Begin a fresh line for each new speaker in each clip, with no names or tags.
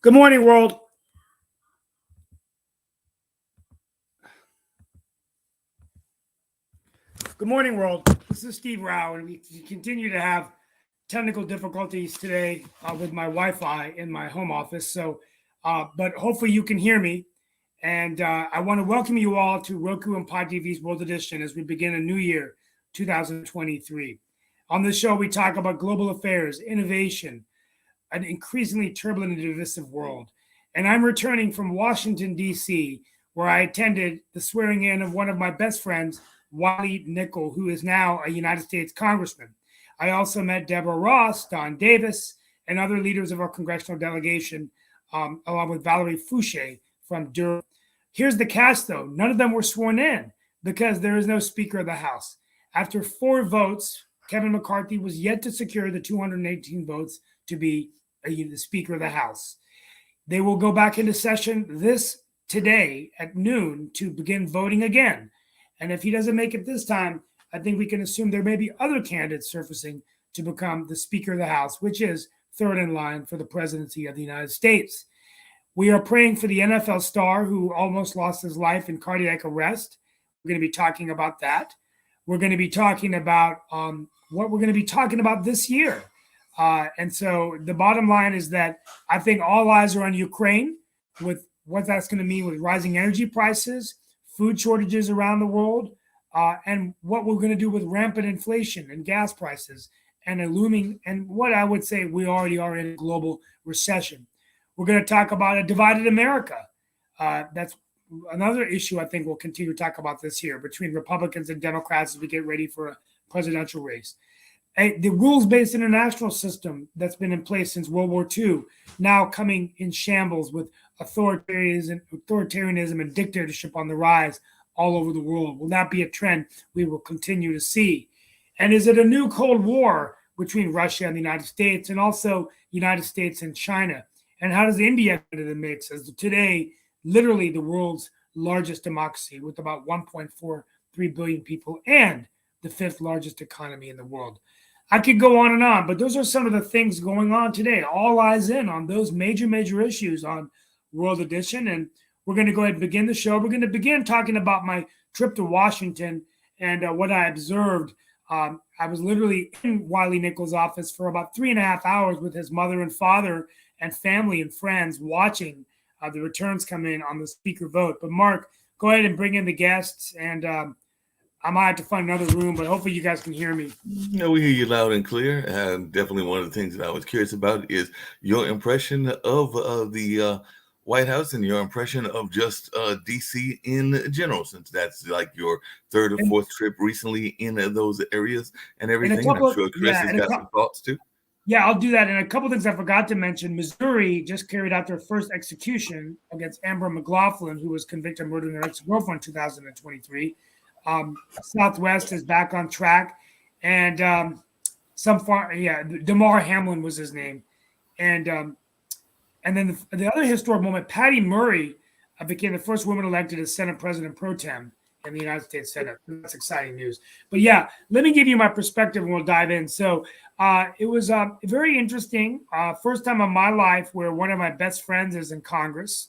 Good morning, world. Good morning, world. This is Steve Rao, and we continue to have technical difficulties today with my Wi-Fi in my home office. But hopefully you can hear me. And I want to welcome you all to Roku and PODTV's World Edition as we begin a new year, 2023. On this show, we talk about global affairs, innovation, an increasingly turbulent and divisive world. And I'm returning from Washington, D.C., where I attended the swearing in of one of my best friends, Wiley Nickel, who is now a United States congressman. I also met Deborah Ross, Don Davis, and other leaders of our congressional delegation, along with Valerie Fouché from Durham. Here's the catch, though. None of them were sworn in because there is no Speaker of the House. After 4 votes, Kevin McCarthy was yet to secure the 218 votes to be the Speaker of the House. They will go back into session today at noon to begin voting again. And if he doesn't make it this time, I think we can assume there may be other candidates surfacing to become the Speaker of the House, which is third in line for the presidency of the United States. We are praying for the NFL star who almost lost his life in cardiac arrest. We're going to be talking about that. We're going to be talking about what we're going to be talking about this year. And so the bottom line is that I think all eyes are on Ukraine with what that's going to mean with rising energy prices, food shortages around the world, and what we're going to do with rampant inflation and gas prices and a looming, and what I would say we already are in a global recession. We're going to talk about a divided America. That's another issue I think we'll continue to talk about this year between Republicans and Democrats as we get ready for a presidential race. The rules-based international system that's been in place since World War II now coming in shambles with authoritarianism and dictatorship on the rise all over the world. Will that be a trend we will continue to see? And is it a new Cold War between Russia and the United States, and also United States and China? And how does India get into the mix as today literally the world's largest democracy with about 1.43 billion people and the 5th largest economy in the world? I could go on, but those are some of the things going on today. All eyes in on those major issues on World Edition. And we're going to go ahead and begin the show. We're going to begin talking about my trip to Washington and what I observed. I was literally in Wiley Nickel's office for about 3.5 hours with his mother and father and family and friends watching the returns come in on the speaker vote. But Mark, go ahead and bring in the guests, and I might have to find another room, but hopefully you guys can hear me.
No, we hear you loud and clear. And definitely one of the things that I was curious about is your impression of the White House and your impression of just D.C. in general, since that's like your 3rd or 4th trip recently in those areas and everything. I'm sure Chris has got some thoughts too.
Yeah, I'll do that. And a couple things I forgot to mention. Missouri just carried out their first execution against Amber McLaughlin, who was convicted of murdering her ex-girlfriend in 2023. Southwest is back on track, and Damar Hamlin was his name, and then the other historic moment, Patty Murray became the first woman elected as Senate President pro tem in the United States Senate. That's exciting news. But yeah, let me give you my perspective and we'll dive in. So it was very interesting. First time in my life where one of my best friends is in Congress.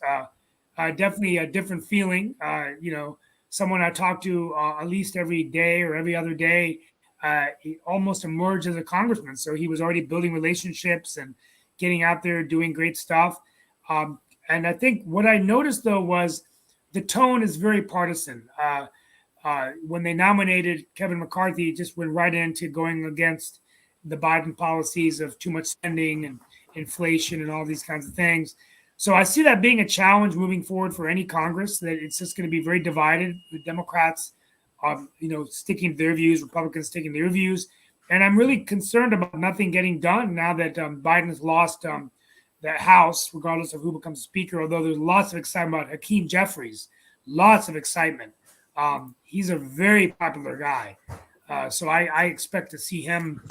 Definitely a different feeling. Someone I talk to at least every day or every other day, he almost emerged as a congressman. So he was already building relationships and getting out there doing great stuff. And I think what I noticed, though, was the tone is very partisan. When they nominated Kevin McCarthy, it just went right into going against the Biden policies of too much spending and inflation and all these kinds of things. So I see that being a challenge moving forward for any Congress. That it's just going to be very divided. The Democrats, sticking to their views, Republicans sticking to their views, and I'm really concerned about nothing getting done now that Biden has lost the House, regardless of who becomes Speaker. Although there's lots of excitement about Hakeem Jeffries, lots of excitement. He's a very popular guy, so I expect to see him,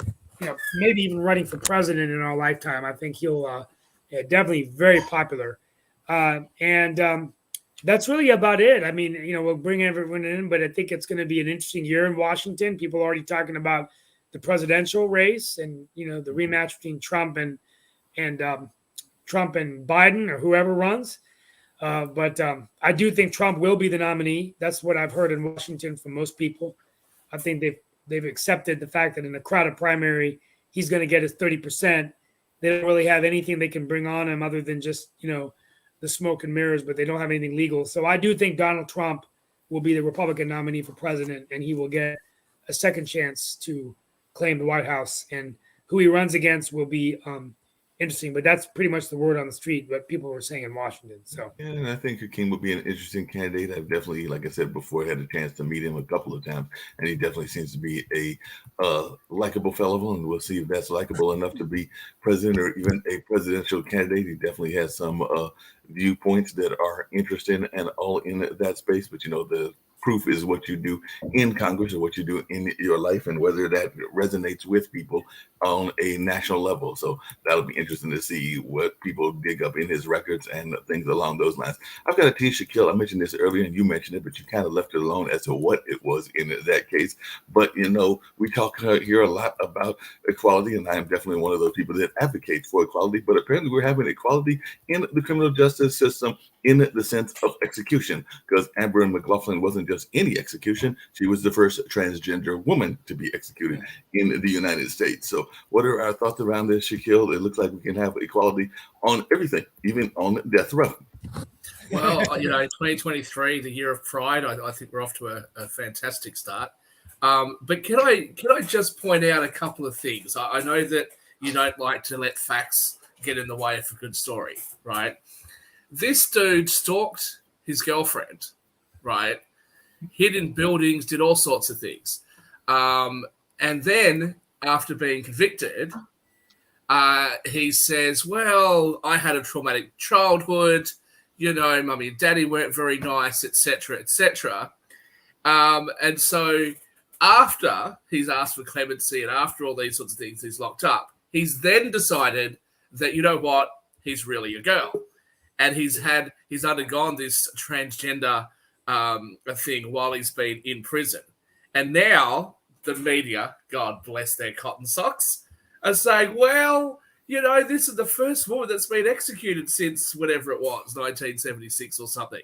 maybe even running for president in our lifetime. I think he'll definitely very popular, and that's really about it. I mean, we'll bring everyone in, but I think it's going to be an interesting year in Washington. People are already talking about the presidential race and the rematch between and Trump and Biden or whoever runs. But I do think Trump will be the nominee. That's what I've heard in Washington from most people. I think they've accepted the fact that in a crowded primary, he's going to get his 30%. They don't really have anything they can bring on him other than just the smoke and mirrors, but they don't have anything legal. So I do think Donald Trump will be the Republican nominee for president, and he will get a second chance to claim the White House. And who he runs against will be interesting, but that's pretty much the word on the street, what people were saying in Washington. So
yeah, and I think Hakeem would be an interesting candidate. I've definitely, like I said before, had a chance to meet him a couple of times, and he definitely seems to be a likable fellow, and we'll see if that's likable enough to be president or even a presidential candidate. He definitely has some viewpoints that are interesting and all in that space, but the proof is what you do in Congress or what you do in your life and whether that resonates with people on a national level. So that'll be interesting to see what people dig up in his records and things along those lines. I've got a case, Shaquille. I mentioned this earlier and you mentioned it, but you kind of left it alone as to what it was in that case. But, we talk here a lot about equality, and I am definitely one of those people that advocates for equality, but apparently we're having equality in the criminal justice system in the sense of execution, because Amber McLaughlin wasn't just any execution. She was the first transgender woman to be executed in the United States. So what are our thoughts around this, Shaquille? It looks like we can have equality on everything, even on death row.
Well, 2023, the year of pride, I think we're off to a fantastic start. But can I just point out a couple of things? I know that you don't like to let facts get in the way of a good story, right? This dude stalked his girlfriend, right? Hid in buildings, did all sorts of things. And then after being convicted, he says, well, I had a traumatic childhood, mummy and daddy weren't very nice, etc., etc. And so after he's asked for clemency and after all these sorts of things, he's locked up. He's then decided that, he's really a girl. And he's undergone this transgender thing while he's been in prison. And now the media, God bless their cotton socks, are saying, well, this is the first woman that's been executed since whatever it was, 1976 or something.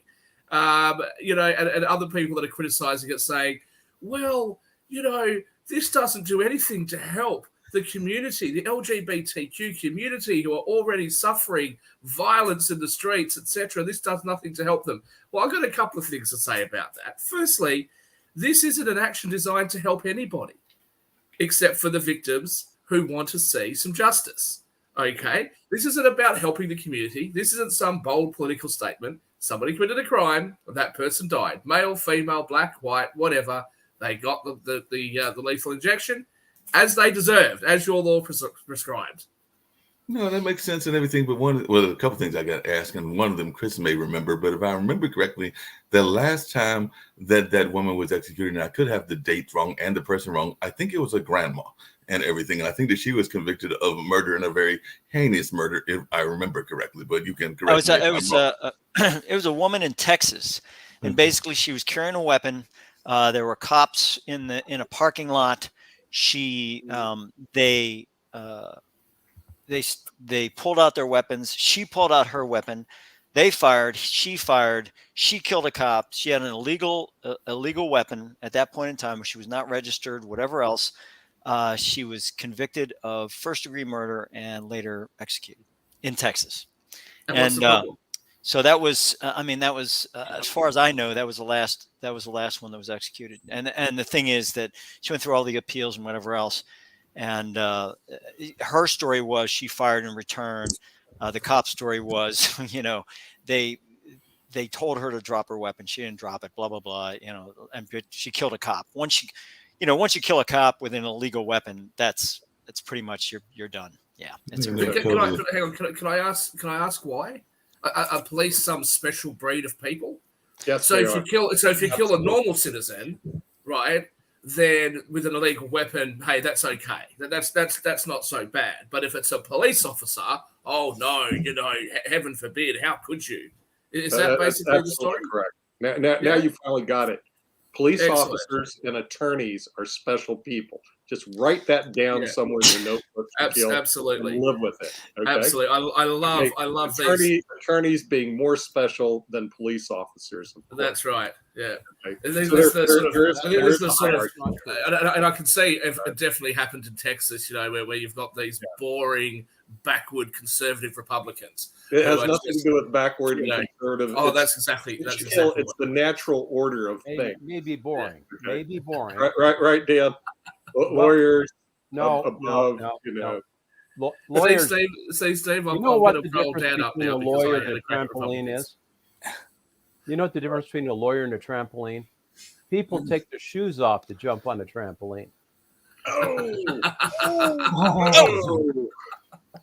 And other people that are criticizing it saying, well, this doesn't do anything to help the community, the LGBTQ community, who are already suffering violence in the streets, etc. This does nothing to help them. Well, I've got a couple of things to say about that. Firstly, this isn't an action designed to help anybody, except for the victims who want to see some justice. Okay? This isn't about helping the community. This isn't some bold political statement. Somebody committed a crime, and that person died. Male, female, black, white, whatever. They got the lethal injection, as they deserved, as your law prescribed.
No, that makes sense and everything, but a couple things I got to ask, and one of them Chris may remember, but if I remember correctly, the last time that woman was executed, and I could have the date wrong and the person wrong, I think it was a grandma and everything, and I think that she was convicted of murder, and a very heinous murder, if I remember correctly, but you can correct me if I'm wrong.
It was a woman in Texas, and basically she was carrying a weapon. There were cops in a parking lot. They pulled out their weapons. She pulled out her weapon. They fired. She fired. She killed a cop. She had an illegal weapon at that point in time. She was not registered, whatever else. She was convicted of first-degree murder and later executed in Texas.
And
so that was, as far as I know, that was the last one that was executed. And the thing is that she went through all the appeals and whatever else. And her story was she fired in return. The cop story was, they told her to drop her weapon. She didn't drop it, blah, blah, blah, and she killed a cop. Once you kill a cop with an illegal weapon, that's pretty much you're done. Yeah. It's
Yeah,
really
Can I ask why? Are police some special breed of people?
Yes,
So
they
if you
are.
kill a
Absolutely.
normal citizen, right, then with an illegal weapon, hey, that's okay. That's not so bad. But if it's a police officer, oh no, heaven forbid, how could you? Is that
That's
basically the
absolutely
story?
correct. Now
Yeah.
you finally got it. Police
Excellent.
officers and attorneys are special people. Just write that down
Yeah.
somewhere in your notebook,
Absolutely.
and live with it. Okay?
Absolutely. I love these.
Attorneys being more special than police officers. Of course.
That's right. Yeah.
Okay.
And
So there is a hierarchy.
and I can see it definitely happened in Texas, where you've got these boring, backward conservative Republicans.
It has
who are
nothing
just,
to do with backward and conservative.
Oh,
It's-
that's exactly
it's the natural order of things.
Maybe boring.
Okay.
Maybe boring.
Right, Dan. Lawyers
No,
above,
Lawyers.
Steve, I'm
You know what
going
the
to roll
difference
down up
between
now
a
because I
lawyer
had
and
a
a
crack at
trampoline
Republicans.
is? You know what the difference between a lawyer and a trampoline? People take their shoes off to jump on the trampoline.
Oh,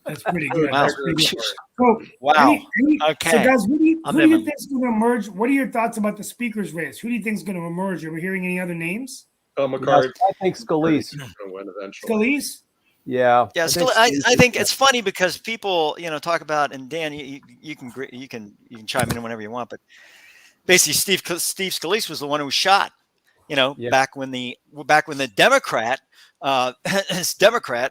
that's pretty good.
Wow.
That's pretty good. So,
Wow.
So guys, who do you
I'm
think
in.
is going to emerge? What are your thoughts about the speaker's race? Who do you think is going to emerge? Are we hearing any other names?
McCarthy
I think Scalise.
going to win eventually.
Scalise?
Yeah.
Yeah, I think it's funny because people, talk about, and Dan, you can chime in whenever you want, but basically Steve Scalise was the one who was shot. Back when the Democrat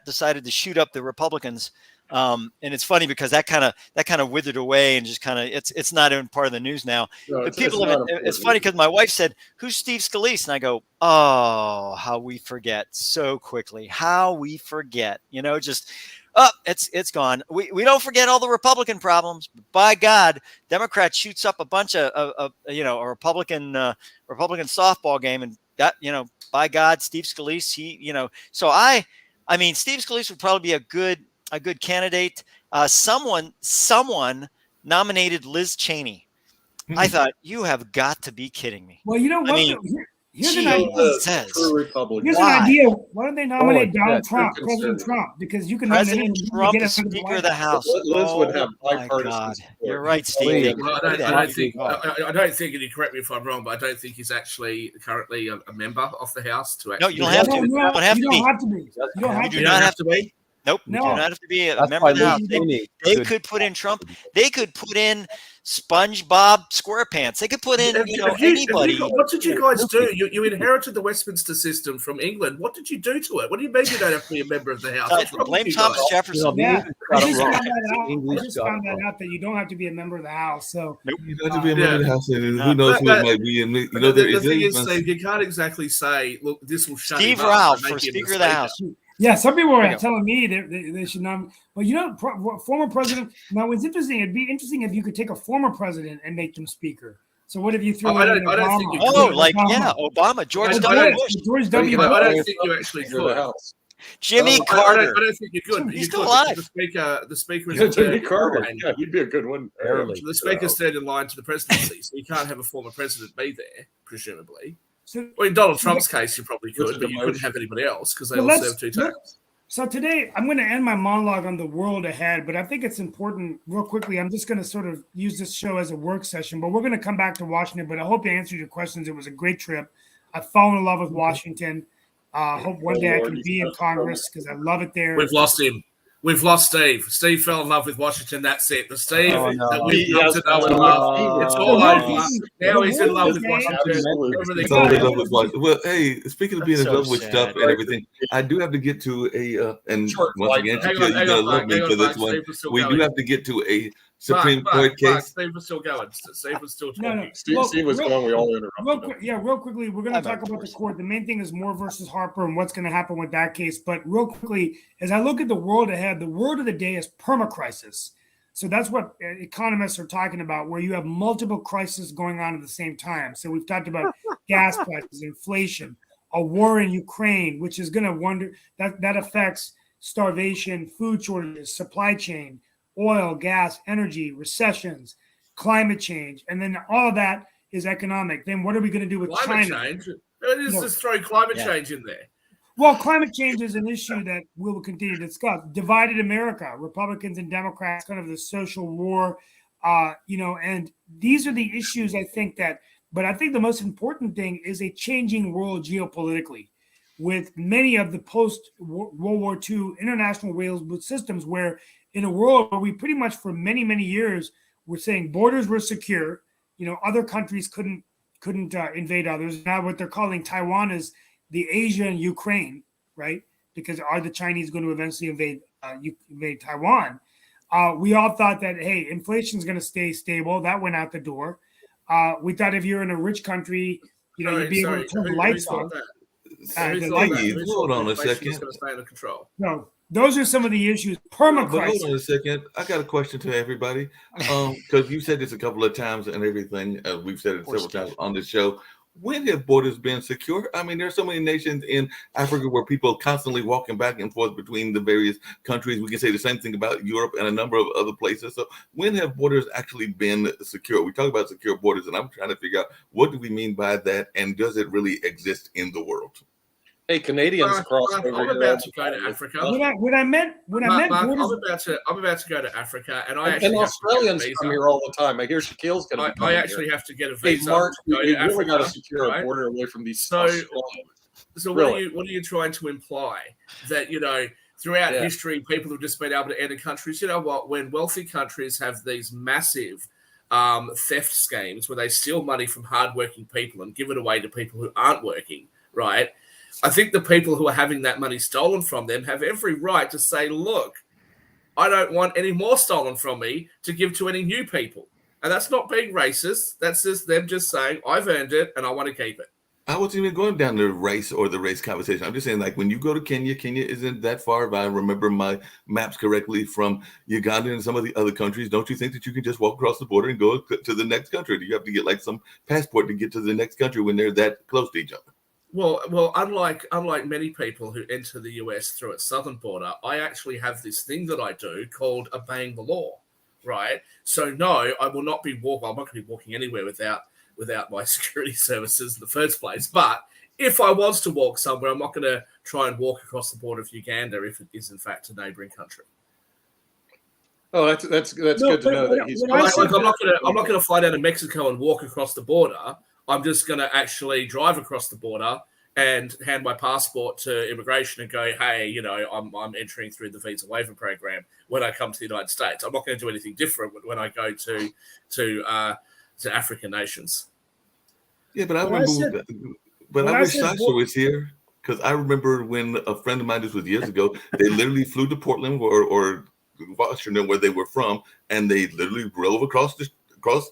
decided to shoot up the Republicans. And it's funny because that kind of withered away and just it's not even part of the news now.
No,
But it's funny because my wife said, "Who's Steve Scalise?" And I go, "Oh, how we forget so quickly. How we forget. It's gone. We don't forget all the Republican problems. But by God, Democrat shoots up a bunch of a Republican softball game, and that by God, Steve Scalise. So I mean, Steve Scalise would probably be a good candidate. Someone nominated Liz Cheney. I thought, you have got to be kidding me.
Well, you know what? Here's an idea.
True Republican.
Here's an idea. Why don't they nominate Donald Trump,
they're
President
conservative.
Trump? Because you can
President
nominate him,
Trump
you get
is
him to
Speaker of the House.
Liz would have
Oh, my
bipartisan
God.
support.
You're right, Steve.
Well, I don't think, and you correct me if I'm wrong, but I don't think he's actually currently a member of the House to actually.
No, you don't have to.
No,
You don't have
you
to
don't
be.
have to be. You don't have
You
to
do
be.
not have to be. Nope.
No.
You do not have to be a
That's
member
why
of the House.
Liz Cheney
They
could-
could put in Trump. They could put in SpongeBob SquarePants. They could put in anybody.
What did you guys do? You inherited the Westminster system from England. What did you do to it? What do you mean you don't have to be a member of the House? What's wrong
Blame
with you
Thomas
guys?
Jefferson.
Yeah, I just
wrong.
found that out.
English
I just
got it
found that
wrong.
out that you don't have to be a member of the House. So
You don't have to be a member of the House, and who knows who
But-
it might be. And
The
there
thing is,
is
Steve, you can't exactly say, look, this will shut
Steve
him up
Ralph
and make
for
him
Speaker of the House.
yeah, some people
There
were
you go.
telling me they should not. Well, former president. Now, it's interesting. It'd be interesting if you could take a former president and make them speaker. So what if you threw
I
in
don't
Obama?
think you
Oh,
could.
like Obama, George
I
W.
don't-
Bush,
George W.
But
I
Bush.
don't think you actually
Speaker of the
could.
House.
Jimmy
I
Carter.
don't think you could.
He's
You
still
could,
alive.
The speaker is
Yeah,
a
Jimmy
third
Carter.
in line.
Yeah, he'd be a good one.
Barely.
The speaker's third in line to the presidency, so you can't have a former president be there, presumably.
So,
Well, in Donald Trump's case, you probably
What's
could,
the
but you couldn't
motion?
have anybody else because they
Well,
all
let's-
serve 2
look-
terms.
So today I'm going to end my monologue on the world ahead, but I think it's important real quickly. I'm just going to sort of use this show as a work session, but we're going to come back to Washington, but I hope I answered your questions. It was a great trip. I fallen in love with Washington. Hope one day I can be in Congress because I love it there.
We've lost him. We've lost Steve. Steve fell in love with Washington. That's it. The Steve
Oh, no.
that we've
He
come
has
to know and
no
love. It's all
Oh,
over. Now he's in love with Washington.
Absolutely.
Everything
It's all in
goes.
love with what. Well, hey, speaking of being in
That's so
love with
sad.
stuff and everything, I do have to get to and
Short
once
flight.
again,
Hang
Shaquille,
on,
you
hang
gotta
on,
love
Mark.
me
Hang
for
on,
this
Mark.
one.
Steve was still
We do
going.
have to get to a Supreme
Mark,
Court case.
Steve was still going. Steve was still
No,
talking.
no.
Steve,
Well,
Steve was
real-
going. We all
Real
interrupted him.
quick, real quickly, we're going
I'm
to talk
of
about the
course.
court. The main thing is Moore versus Harper and what's going to happen with that case. But real quickly, as I look at the world ahead, the word of the day is permacrisis. So that's what economists are talking about, where you have multiple crises going on at the same time. So we've talked about gas prices, inflation, a war in Ukraine, which is going to that affects starvation, food shortages, supply chain, oil, gas, energy, recessions, climate change, and then all of that is economic. Then what are we going to do with
Climate
China?
change. Just throw climate change in there.
Well, climate change is an issue that we will continue to discuss. Divided America, Republicans and Democrats, kind of the social war, and these are the issues I think that, but I think the most important thing is a changing world geopolitically with many of the post-World War II international railroad systems where in a world where we pretty much for many, many years were saying borders were secure, other countries couldn't invade others. Now what they're calling Taiwan is the Asia and Ukraine, right? Because are the Chinese going to eventually invade Taiwan? We all thought that, hey, inflation is going to stay stable. That went out the door. We thought if you're in a rich country, you'd be able to turn the lights on.
Hold on a second.
Going to stay under control.
No, those are some of the issues.
But hold on a second. I got a question to everybody. Because you said this a couple of times and everything. We've said it several times on the show. When have borders been secure? I mean, there's so many nations in Africa where people are constantly walking back and forth between the various countries. We can say the same thing about Europe and a number of other places. So when have borders actually been secure? We talk about secure borders, and I'm trying to figure out what do we mean by that, and does it really exist in the world?
Hey, Canadians cross over here.
I'm about to go to Africa.
What I meant,
Mark, I'm about to go to Africa, and
Australians come here all the time. I hear Shaquille's going to.
I actually have to get a visa.
Hey, Mark,
to go
we
to
really
Africa,
got to secure
right?
a border away from these.
So
really?
what are you trying to imply that throughout history people have just been able to enter countries? You know what? When wealthy countries have these massive theft schemes where they steal money from hardworking people and give it away to people who aren't working, right? I think the people who are having that money stolen from them have every right to say, look, I don't want any more stolen from me to give to any new people. And that's not being racist. That's just them just saying, I've earned it and I want to keep it.
I wasn't even going down the race conversation. I'm just saying, like, when you go to Kenya isn't that far, if I remember my maps correctly, from Uganda and some of the other countries. Don't you think that you can just walk across the border and go to the next country? Do you have to get like some passport to get to the next country when they're that close to each other?
Well, unlike many people who enter the US through its southern border, I actually have this thing that I do called obeying the law, right? So no, I will not be I'm not going to be walking anywhere without my security services in the first place. But if I was to walk somewhere, I'm not going to try and walk across the border of Uganda if it is in fact a neighboring country.
Oh, that's good to know that he's.
I'm not going to fly down to Mexico and walk across the border. I'm just going to actually drive across the border and hand my passport to immigration and go, hey, I'm entering through the visa waiver program when I come to the United States. I'm not going to do anything different when I go to African nations.
Yeah, but I wish Sasha was here, because I remember when a friend of mine, this was years ago, they literally flew to Portland or Washington, where they were from, and they literally drove across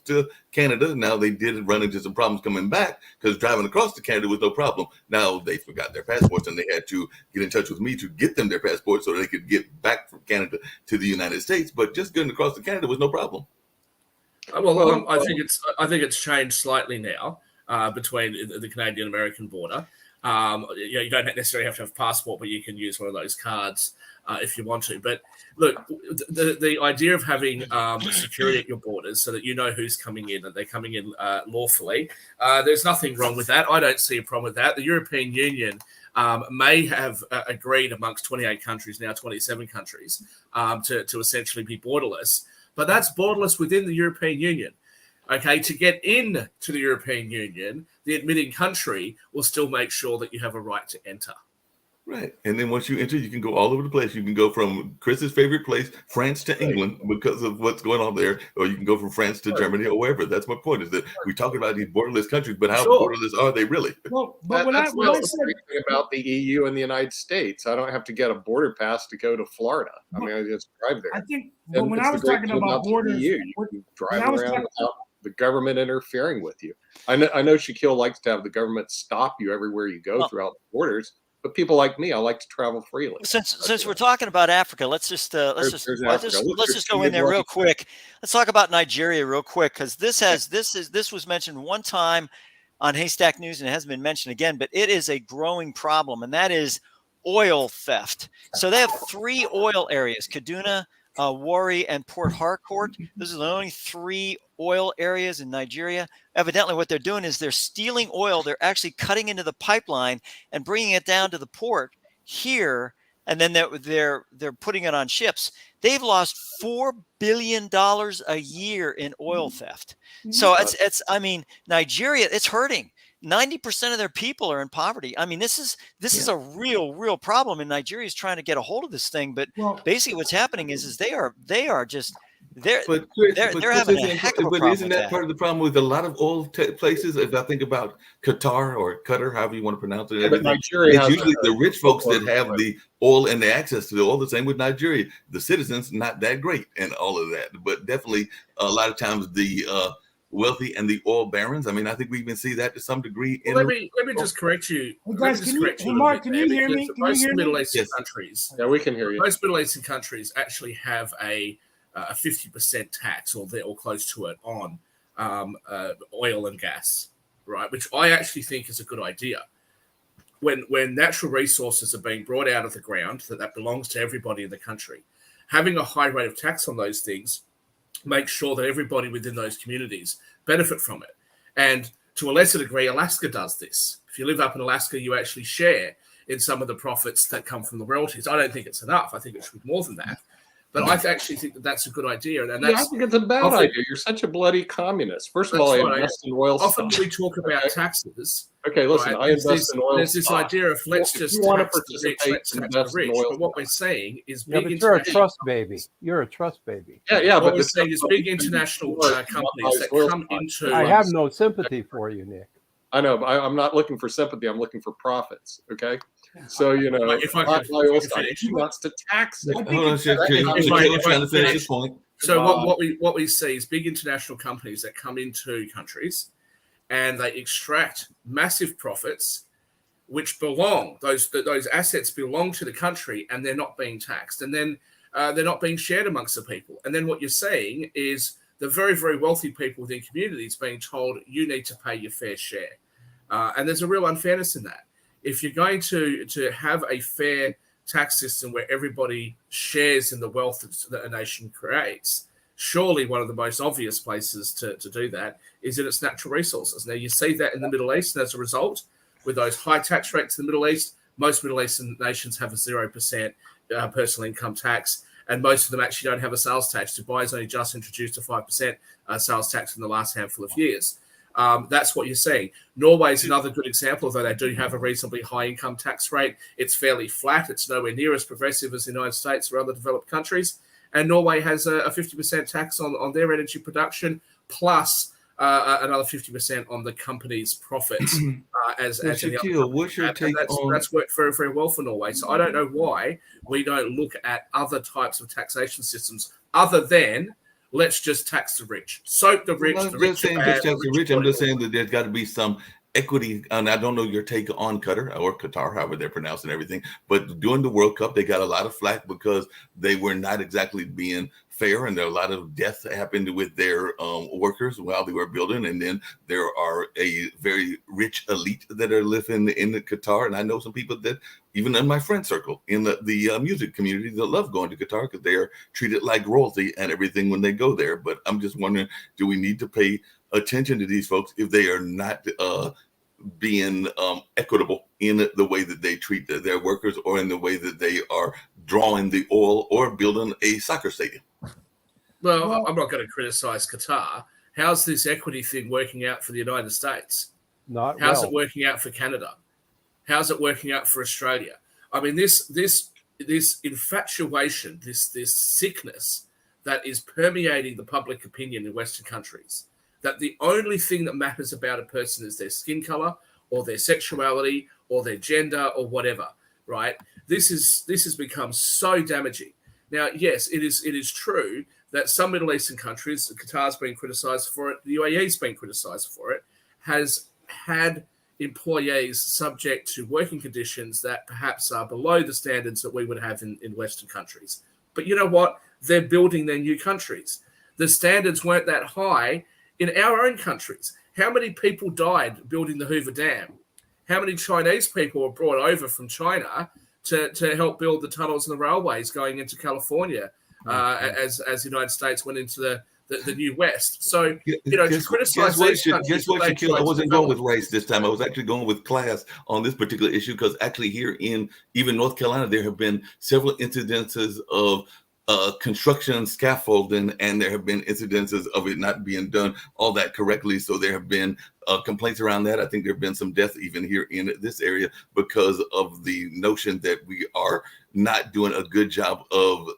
to Canada. Now they did run into some problems coming back, because driving across to Canada was no problem. Now they forgot their passports and they had to get in touch with me to get them their passports so they could get back from Canada to the United States. But just getting across to Canada was no problem.
Well, I think it's changed slightly now between the Canadian American border. You don't necessarily have to have a passport, but you can use one of those cards if you want to. But look, the idea of having security at your borders so that you know who's coming in and they're coming in lawfully, there's nothing wrong with that. I don't see a problem with that. The European Union may have agreed amongst 28 countries, now 27 countries, to essentially be borderless. But that's borderless within the European Union. Okay, to get in to the European Union, the admitting country will still make sure that you have a right to enter.
Right. And then once you enter, you can go all over the place. You can go from Chris's favorite place, France, to England, because of what's going on there. Or you can go from France to Germany or wherever. That's my point, is that we're talking about these borderless countries, but how borderless are they really?
Well, but
that's the great thing about the EU and the United States. I don't have to get a border pass to go to Florida. I mean, I just drive there.
I think when I was talking about borders,
you can drive around without the government interfering with you. I know Shaquille likes to have the government stop you everywhere you go throughout the borders. But people like me, I like to travel freely.
Since we're talking about Africa, let's just go in there real quick. Let's talk about Nigeria real quick, because this was mentioned one time on Haystack News and it hasn't been mentioned again, but it is a growing problem, and that is oil theft. So they have 3 oil areas: Kaduna, Warri, and Port Harcourt. Those are the only 3 oil areas in Nigeria. Evidently, what they're doing is they're stealing oil. They're actually cutting into the pipeline and bringing it down to the port here, and then they're putting it on ships. They've lost $4 billion a year in oil theft. So it's I mean, Nigeria, it's hurting. 90% of their people are in poverty. I mean, this is a real problem, and Nigeria is trying to get a hold of this thing. But basically, what's happening is they are just they're having a heck of a problem.
But isn't that part of the problem with a lot of oil places? If I think about Qatar or Qatar, however you want to pronounce it,
but Nigeria
it's usually the rich folks that have the oil and the access to the oil. The same with Nigeria. The citizens not that great and all of that, but definitely a lot of times the wealthy and the oil barons. I mean, I think we even see that to some degree.
Well, let me just correct you.
Guys, Mark, can you hear me?
Most Middle Eastern countries,
yeah, we can hear you.
Most Middle Eastern countries actually have a 50% tax or close to it on oil and gas, right? Which I actually think is a good idea. When natural resources are being brought out of the ground that belongs to everybody in the country, having a high rate of tax on those things make sure that everybody within those communities benefit from it. And to a lesser degree, Alaska does this. If you live up in Alaska, you actually share in some of the profits that come from the royalties. I don't think it's enough. I think it should be more than that. But I actually think that that's a good idea. And that's,
I think it's a bad idea. You're such a bloody communist. First of all, I invest in oil
often
stuff.
We talk about taxes.
Okay, listen, I invest in oil.
There's this idea of let's just tax the rich, let's tax the rich. But what we're saying is big
but you're a trust baby. You're a trust baby.
Yeah,
what
but
we're saying is big international companies that come into.
I have no sympathy for you, Nick.
I know, but I'm not looking for sympathy. I'm looking for profits. Okay, so
if I could finish,
he wants to tax it.
So what we see is big international companies that come into countries, and they extract massive profits, which belong those assets belong to the country, and they're not being taxed, and then they're not being shared amongst the people. And then what you're seeing is the very, very wealthy people within communities being told you need to pay your fair share. And there's a real unfairness in that. If you're going to have a fair tax system where everybody shares in the wealth that a nation creates, surely one of the most obvious places to do that is in its natural resources. Now, you see that in the Middle East, and as a result, with those high tax rates in the Middle East, most Middle Eastern nations have a 0% personal income tax, and most of them actually don't have a sales tax. Dubai's only just introduced a 5% sales tax in the last handful of years. That's what you're seeing. Norway is another good example, although they do have a reasonably high income tax rate. It's fairly flat. It's nowhere near as progressive as the United States or other developed countries. And Norway has a 50% tax on their energy production, plus another 50% on the company's profits. What's
your take on...
That's worked very, very well for Norway. So I don't know why we don't look at other types of taxation systems other than let's just tax the rich. Soak the rich.
I'm just saying that there's got to be some equity. And I don't know your take on Qatar, however they're pronouncing everything. But during the World Cup, they got a lot of flack because they were not exactly being fair, and there are a lot of deaths that happened with their workers while they were building. And then there are a very rich elite that are living in the Qatar. And I know some people that, even in my friend circle, in the music community, that love going to Qatar because they are treated like royalty and everything when they go there. But I'm just wondering, do we need to pay attention to these folks if they are not being equitable in the way that they treat their workers, or in the way that they are drawing the oil or building a soccer stadium?
Well, I'm not going to criticize Qatar. How's this equity thing working out for the United States? How's it working out for Canada? How's it working out for Australia? I mean, this infatuation, this sickness that is permeating the public opinion in Western countries, that the only thing that matters about a person is their skin color or their sexuality or their gender or whatever, right? This has become so damaging. Now, yes, it is true that some Middle Eastern countries, Qatar's been criticized for it, the UAE's been criticized for it, has had employees subject to working conditions that perhaps are below the standards that we would have in Western countries. But you know what? They're building their new countries. The standards weren't that high in our own countries. How many people died building the Hoover Dam? How many Chinese people were brought over from China to help build the tunnels and the railways going into California as the United States went into the new West. So,
Yeah,
to criticize
guess what,
these countries,
guess what,
they
Shaquille? I
tried to
wasn't going
develop.
with race this time. I was actually going with class on this particular issue because actually here in even North Carolina, there have been several incidences of construction scaffolding, and there have been incidences of it not being done all that correctly. So there have been complaints around that. I think there have been some deaths even here in this area because of the notion that we are not doing a good job of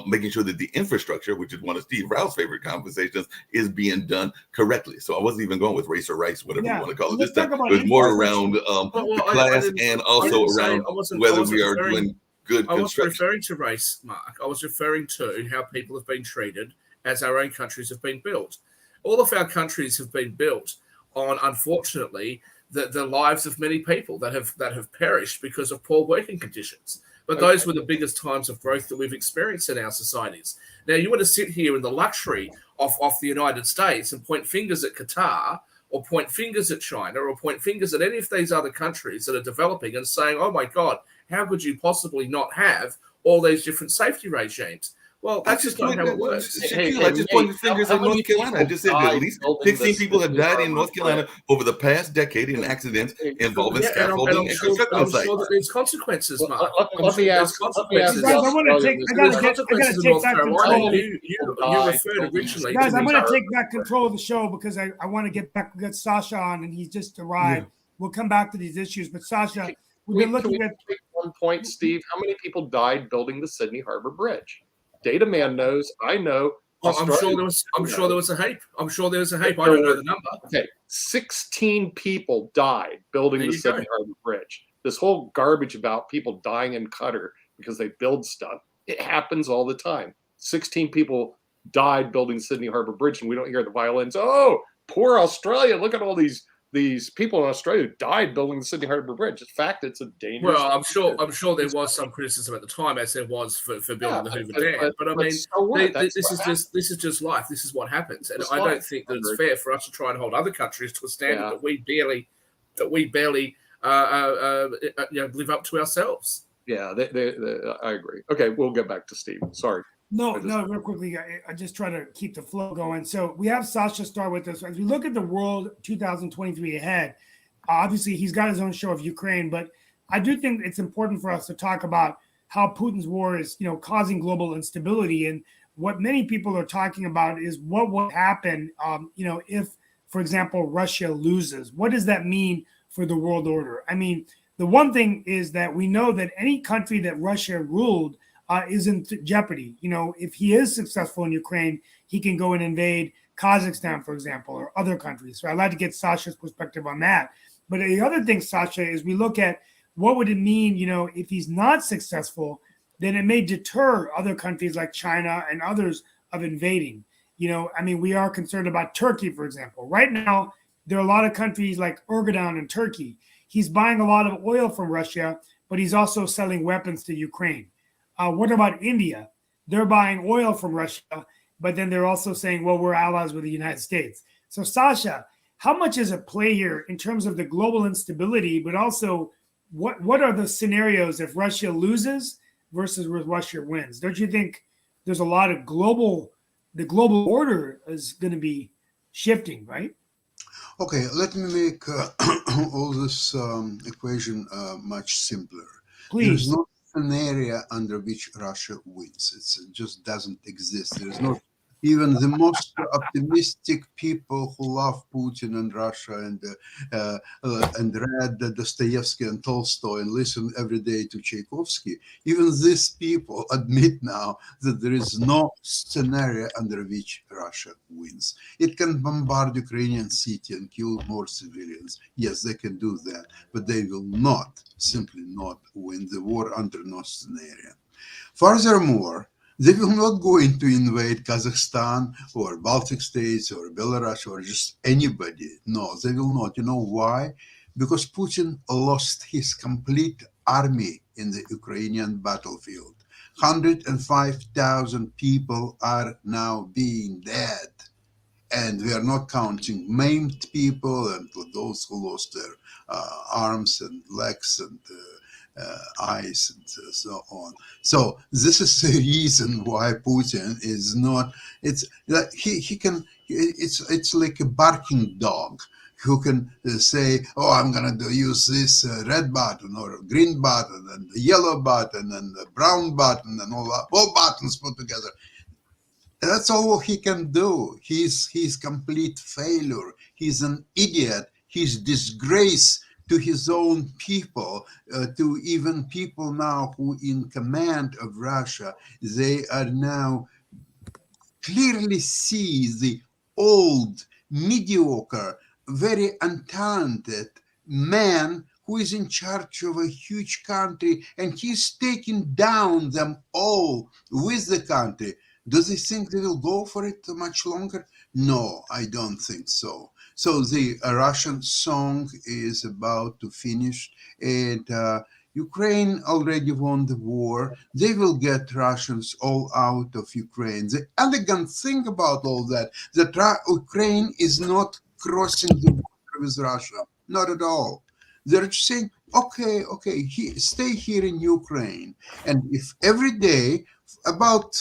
making sure that the infrastructure, which is one of Steve Rao's favorite conversations, is being done correctly. So I wasn't even going with race or rice, whatever you want to call it.
Let's
This time
talk about
it was more
infrastructure.
around
Well,
the
I
class
didn't-
and
I
also
didn't say-
around
I wasn't
whether we are
referring-
doing good
I wasn't
construction.
referring to race, Mark. I was referring to how people have been treated as our own countries have been built. All of our countries have been built on, unfortunately, the lives of many people that have perished because of poor working conditions. But those were the biggest times of growth that we've experienced in our societies. Now, you want to sit here in the luxury of the United States and point fingers at Qatar, or point fingers at China, or point fingers at any of these other countries that are developing and saying, oh my God, how could you possibly not have all these different safety regimes? Well, that's just not how it works.
Shaquille, I just pointed fingers at North Carolina. I just said that at least 16 people have died in North Carolina over the past decade in accidents involving scaffolding and construction
I'm
sites.
sure that there's consequences, Mark.
Let me ask.
Consequences.
Guys, I want to take. I gotta
Consequences in
take
North
back
Carolina.
control.
You referred originally.
Guys,
to
I'm
the-
going to take back control of the show because I want to get Sasha on, and he's just arrived. We'll come back to these issues, but Sasha, we've been looking at.
Make one point, Steve. How many people died building the Sydney Harbor Bridge? Data man knows. I know.
I'm sure there was. I'm sure there was a heap. I'm sure there was a heap. I don't know the number.
Okay, 16 people died building
There
the
you go.
Sydney Harbor Bridge. This whole garbage about people dying in Qatar because they build stuff. It happens all the time. 16 people died building Sydney Harbor Bridge, and we don't hear the violins. Oh, poor Australia! Look at all these people in Australia who died building the Sydney Harbor Bridge. In fact, it's a dangerous.
Well, I'm sure there was some criticism at the time, as there was for building the Hoover Dam. But I mean,
so what?
this is just life. This is what happens, and I don't think that it's fair for us to try and hold other countries to a standard that we barely live up to ourselves.
Yeah, I agree. Okay, we'll get back to Steve. Sorry.
No, real quickly, I just try to keep the flow going. So we have Sasha start with us. As we look at the world 2023 ahead, obviously he's got his own show of Ukraine, but I do think it's important for us to talk about how Putin's war is, causing global instability. And what many people are talking about is what would happen, if, for example, Russia loses. What does that mean for the world order? I mean, the one thing is that we know that any country that Russia ruled is in jeopardy. If he is successful in Ukraine, he can go and invade Kazakhstan, for example, or other countries. So I'd like to get Sasha's perspective on that. But the other thing, Sasha, is we look at what would it mean, if he's not successful, then it may deter other countries like China and others of invading. We are concerned about Turkey, for example. Right now, there are a lot of countries like Erdogan in Turkey. He's buying a lot of oil from Russia, but he's also selling weapons to Ukraine. What about India? They're buying oil from Russia, but then they're also saying, well, we're allies with the United States. So, Sasha, how much is at play here in terms of the global instability, but also what are the scenarios if Russia loses versus if Russia wins? Don't you think there's a lot of the global order is going to be shifting, right?
Okay, let me make all this equation much simpler.
Please.
There's no scenario under which Russia wins. It just doesn't exist. There is no even the most optimistic people who love Putin and Russia and read Dostoevsky and Tolstoy and listen every day to Tchaikovsky, even these people admit now that there is no scenario under which Russia wins. It can bombard Ukrainian city and kill more civilians. Yes, they can do that, but they will not, simply not win the war under no scenario. Furthermore, they will not go into invade Kazakhstan or Baltic states or Belarus or just anybody. No, they will not. You know why? Because Putin lost his complete army in the Ukrainian battlefield. 105,000 people are now being dead. And we are not counting maimed people and those who lost their arms and legs and ice and so on. So this is the reason why Putin is not. It's like he can. It's like a barking dog who can say, "Oh, I'm gonna use this red button or green button and the yellow button and the brown button and all buttons put together." That's all he can do. He's complete failure. He's an idiot. He's disgrace to his own people, to even people now who in command of Russia. They are now clearly see the old, mediocre, very untalented man who is in charge of a huge country, and he's taking down them all with the country. Do they think they will go for it much longer? No, I don't think so. So the Russian song is about to finish, and Ukraine already won the war. They will get Russians all out of Ukraine. The elegant thing about all that Ukraine is not crossing the border with Russia, not at all. They're just saying, okay, stay here in Ukraine. And if every day about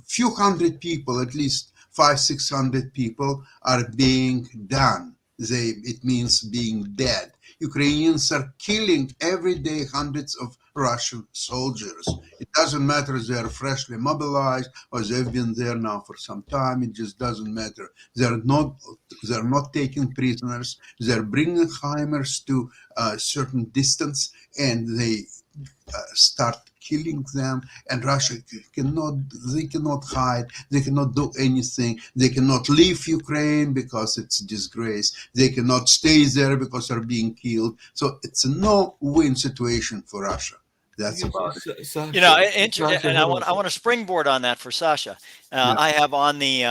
few hundred people, at least 500-600 people are being done. It means being dead. Ukrainians are killing every day hundreds of Russian soldiers. It doesn't matter if they're freshly mobilized or they've been there now for some time. It just doesn't matter. They're not taking prisoners. They're bringing HIMARS to a certain distance, and they start killing them. And Russia cannot hide. They cannot do anything. They cannot leave Ukraine because it's a disgrace. They cannot stay there because they're being killed. So it's a no-win situation for Russia. That's about it.
Sasha,
You know,
Sasha,
and I
hold on.
want to springboard on that for Sasha.
Yeah.
I have on the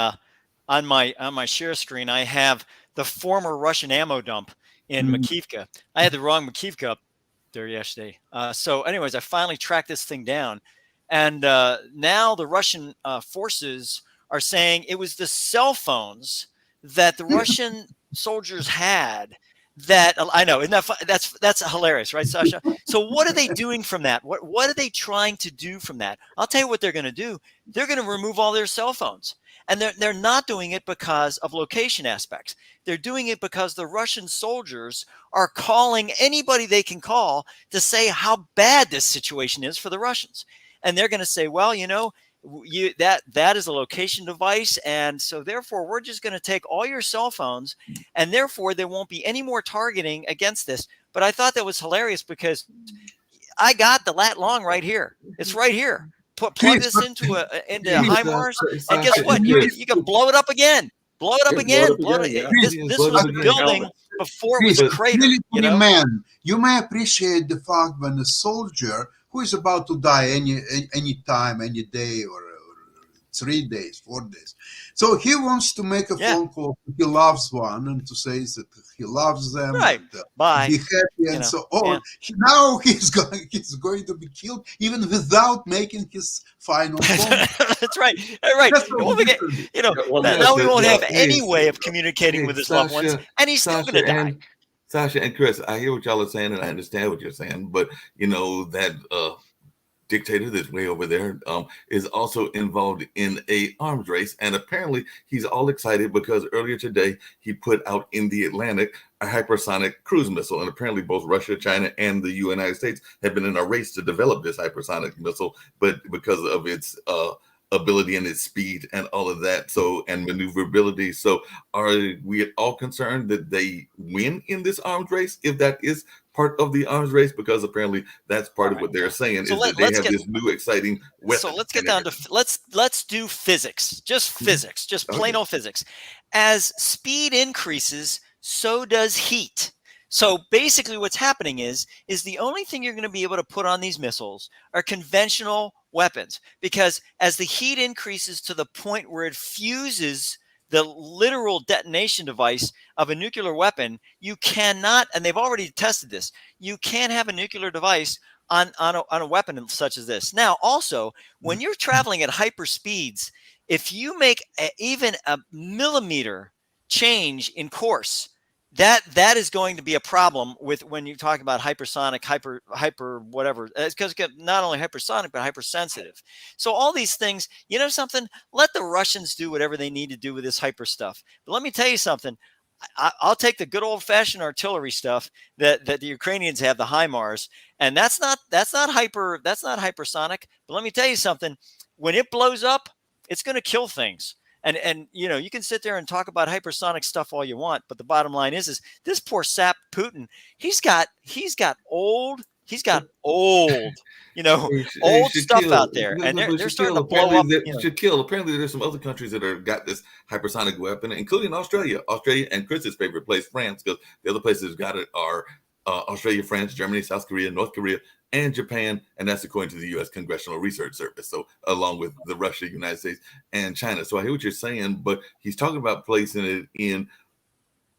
on my share screen, I have the former Russian ammo dump in Makivka. I had the wrong Makivka up there yesterday. So, anyways, I finally tracked this thing down, and now the Russian forces are saying it was the cell phones that the Russian soldiers had. That I know, isn't that that's hilarious, right, Sasha? So what are they doing from that? What are they trying to do from that? I'll tell you what they're going to do. They're going to remove all their cell phones, and they're not doing it because of location aspects. They're doing it because the Russian soldiers are calling anybody they can call to say how bad this situation is for the Russians, and they're going to say, well, you know, that is a location device, and so therefore we're just going to take all your cell phones, and therefore there won't be any more targeting against this. But I thought that was hilarious because I got the lat long right here. It's right here. Plug this into HIMARS, and guess what? You can blow it up again. Blow it up again. This was building before it was cratered.
Really,
You know,
man, you may appreciate the fact when a soldier who is about to die any time, any day, or 3 days, 4 days. So he wants to make a phone call to his loved one and to say that he loves them,
right?
And,
Bye.
be happy, and so on.
Yeah.
Now he's going to be killed even without making his final phone.
That's right. Right.
That's
Now we won't have any way of communicating with his loved ones, and he's still going to die.
Sasha and Chris, I hear what y'all are saying, and I understand what you're saying, but you know that dictator that's way over there is also involved in a arms race, and apparently he's all excited because earlier today he put out in the Atlantic a hypersonic cruise missile, and apparently both Russia, China, and the United States have been in a race to develop this hypersonic missile, but because of its ability and its speed and all of that, so, and maneuverability. So are we at all concerned that they win in this arms race, if that is part of the arms race? Because apparently that's part of what they're saying,
So
is that they have this new exciting weapon.
So let's get down to let's do physics, just physics, just plain old physics. As speed increases, so does heat. So basically what's happening is the only thing you're going to be able to put on these missiles are conventional weapons, because as the heat increases to the point where it fuses the literal detonation device of a nuclear weapon, you cannot, and they've already tested this, you can't have a nuclear device on a weapon such as this. Now, also, when you're traveling at hyper speeds, if you make even a millimeter change in course, that is going to be a problem with when you talk about hypersonic, hyper whatever. It's because not only hypersonic but hypersensitive. So all these things, you know something, let the Russians do whatever they need to do with this hyper stuff. But let me tell you something. I'll take the good old fashioned artillery stuff that the Ukrainians have, the HIMARS, and that's not hypersonic. But let me tell you something. When it blows up, it's going to kill things. And you know, you can sit there and talk about hypersonic stuff all you want, but the bottom line is this poor sap Putin, he's got old, you know, old stuff out there, and they're starting to blow up.
Apparently, there's some other countries that are got this hypersonic weapon, including Australia and Chris's favorite place, France, because the other places that got it are Australia, France, Germany, South Korea, North Korea, and Japan, and that's according to the U.S. Congressional Research Service. So, along with the Russia, United States, and China. So, I hear what you're saying, but he's talking about placing it in.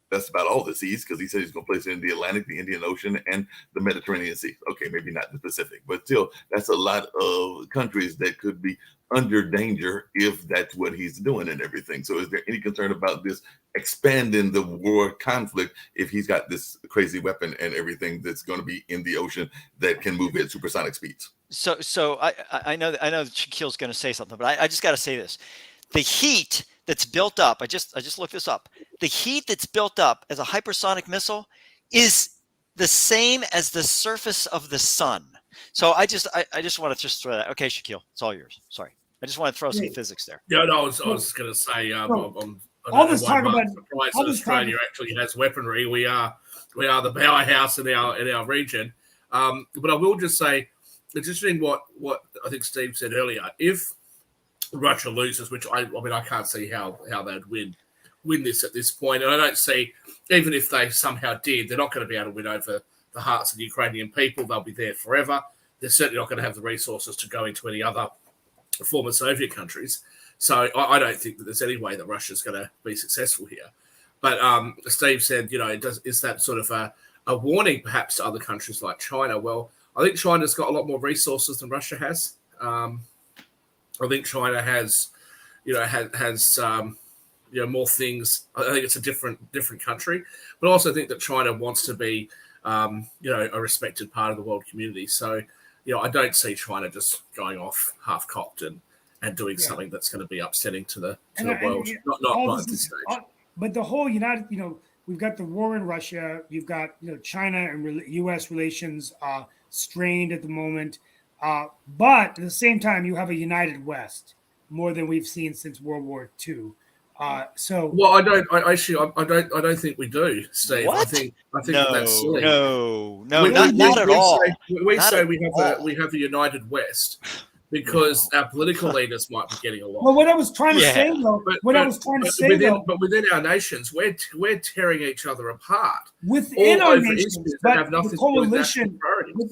That's about all the seas, because he said he's going to place it in the Atlantic, the Indian Ocean, and the Mediterranean Sea. Okay, maybe not the Pacific, but still, that's a lot of countries that could be under danger if that's what he's doing and everything. So is there any concern about this expanding the war conflict if he's got this crazy weapon and everything that's going to be in the ocean that can move at supersonic speeds?
So I know that Shaquille's going to say something, but I just got to say this. The heat that's built up, I just looked this up. The heat that's built up as a hypersonic missile is the same as the surface of the sun. So I just want to just throw that. Okay, Shaquille, it's all yours. Sorry. I just want to throw some physics there.
Yeah, no, I was going to say,
all this talk about
Australia actually has weaponry. We are the powerhouse in our region. But I will just say, it's interesting what I think Steve said earlier. If Russia loses, which I can't see how they'd win this at this point, and I don't see, even if they somehow did, they're not going to be able to win over the hearts of the Ukrainian people. They'll be there forever. They're certainly not going to have the resources to go into any other former Soviet countries. So I don't think that there's any way that Russia's going to be successful here. But Steve said, you know, is that sort of a warning perhaps to other countries like China? Well, I think China's got a lot more resources than Russia has. I think China has more things. I think it's a different country, but I also think that China wants to be, a respected part of the world community. So, you know, I don't see China just going off half-cocked and doing something that's going to be upsetting to the world. Not at this stage.
But the whole we've got the war in Russia. You've got China and U.S. relations strained at the moment. But at the same time, you have a united West more than we've seen since World War II. I don't think we do, Steve.
What?
I think that's silly.
No, not at all.
We have a united West because our political leaders might be getting along.
Well, what I was trying to say though,
but within our nations, we're tearing each other apart.
Within our nations, but
the
coalition.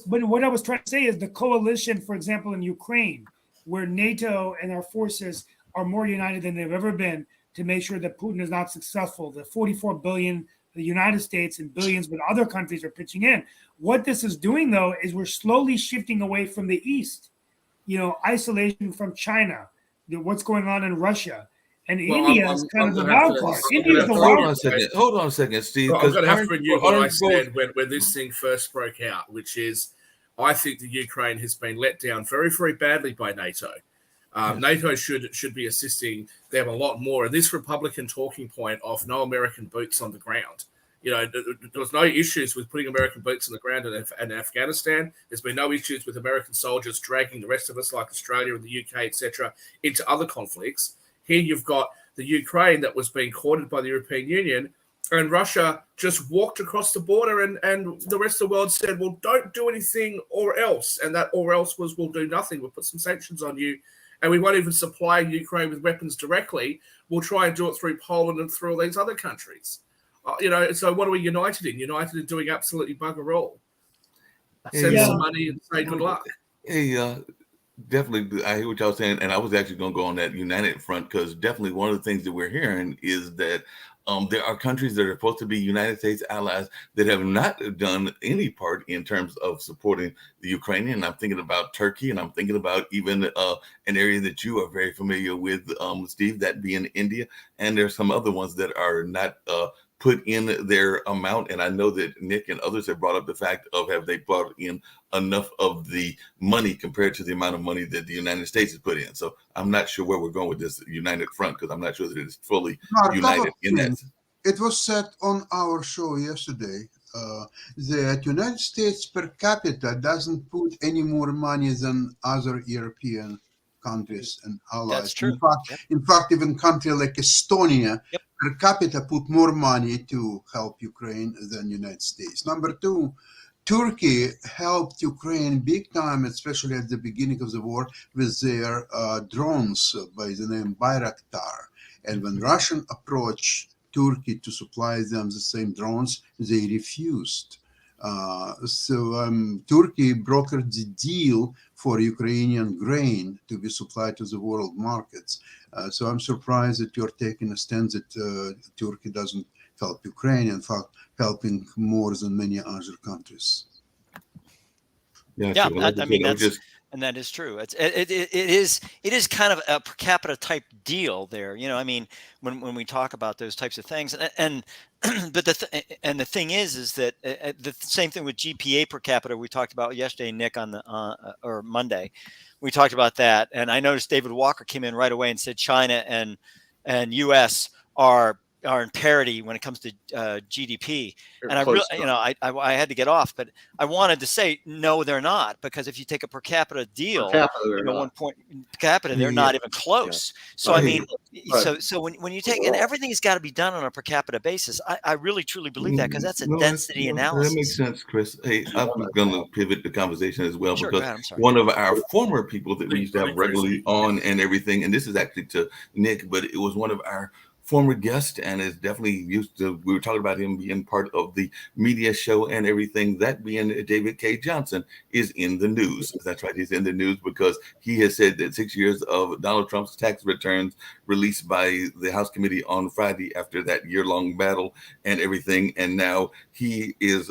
But what I was trying to say is the coalition, for example, in Ukraine, where NATO and our forces are more united than they've ever been to make sure that Putin is not successful. The 44 billion, the United States and billions, but other countries are pitching in. What this is doing, though, is we're slowly shifting away from the East. Isolation from China, what's going on in Russia. And India is kind of the wild card. India is the wild card.
Hold on a second, Steve.
I'm going to have to renew what I said when this thing first broke out, which is I think the Ukraine has been let down very, very badly by NATO. NATO should be assisting them a lot more. And this Republican talking point of no American boots on the ground. There was no issues with putting American boots on the ground in Afghanistan. There's been no issues with American soldiers dragging the rest of us, like Australia and the UK, etc., into other conflicts. Here you've got the Ukraine that was being courted by the European Union, and Russia just walked across the border, and the rest of the world said, well, don't do anything or else. And that or else was, we'll do nothing. We'll put some sanctions on you, and we won't even supply Ukraine with weapons directly. We'll try and do it through Poland and through all these other countries. So what are we united in? United in doing absolutely bugger all. Send some money and say good luck.
Hey, definitely, I hear what y'all saying, and I was actually going to go on that united front, because definitely one of the things that we're hearing is that there are countries that are supposed to be United States allies that have not done any part in terms of supporting the Ukrainian. I'm thinking about Turkey, and I'm thinking about even an area that you are very familiar with, Steve, that being India. And there's some other ones that are not put in their amount. And I know that Nick and others have brought up the fact of have they brought in enough of the money compared to the amount of money that the United States has put in. So I'm not sure where we're going with this united front, because I'm not sure that it is fully
Now, a couple
united
of
in that.
things. It was said on our show yesterday that United States per capita doesn't put any more money than other European countries and allies.
That's true.
In fact, even country like Estonia
Yep.
per capita put more money to help Ukraine than United States. Number two, Turkey helped Ukraine big time, especially at the beginning of the war, with their drones by the name Bayraktar. And when Russian approached Turkey to supply them the same drones, they refused. So Turkey brokered the deal for Ukrainian grain to be supplied to the world markets. So I'm surprised that you're taking a stand that Turkey doesn't help Ukraine, in fact, helping more than many other countries.
Yeah,
Well, like
I
said,
mean
I was
that's and that is true. It is kind of a per capita type deal there. You know, I mean, when we talk about those types of things, and but the thing is that the same thing with GPA per capita we talked about yesterday, Nick, on the or Monday, we talked about that, and I noticed David Walker came in right away and said China and U.S. are in parity when it comes to GDP.
They're
And I
close
really,
enough.
I had to get off, but I wanted to say no, they're not, because if you take a per capita deal,
Per capita, they're not.
1 point per capita, they're
Yeah.
not even close. So
Right.
I mean,
Right.
so when you take, and everything's got to be done on a per capita basis. I really truly believe that, because that's a
No,
density
that
analysis.
makes sense, Chris. Hey, I'm going to pivot the conversation as well,
Sure, go
because
ahead. I'm sorry.
one of our former people that we used to have
Please,
regularly on and everything, and this is actually to Nick, but it was one of our former guest and is definitely used to, we were talking about him being part of the media show and everything, that being David K. Johnson is in the news. That's right, he's in the news because he has said that 6 years of Donald Trump's tax returns released by the House committee on Friday after that year-long battle and everything, and now he is,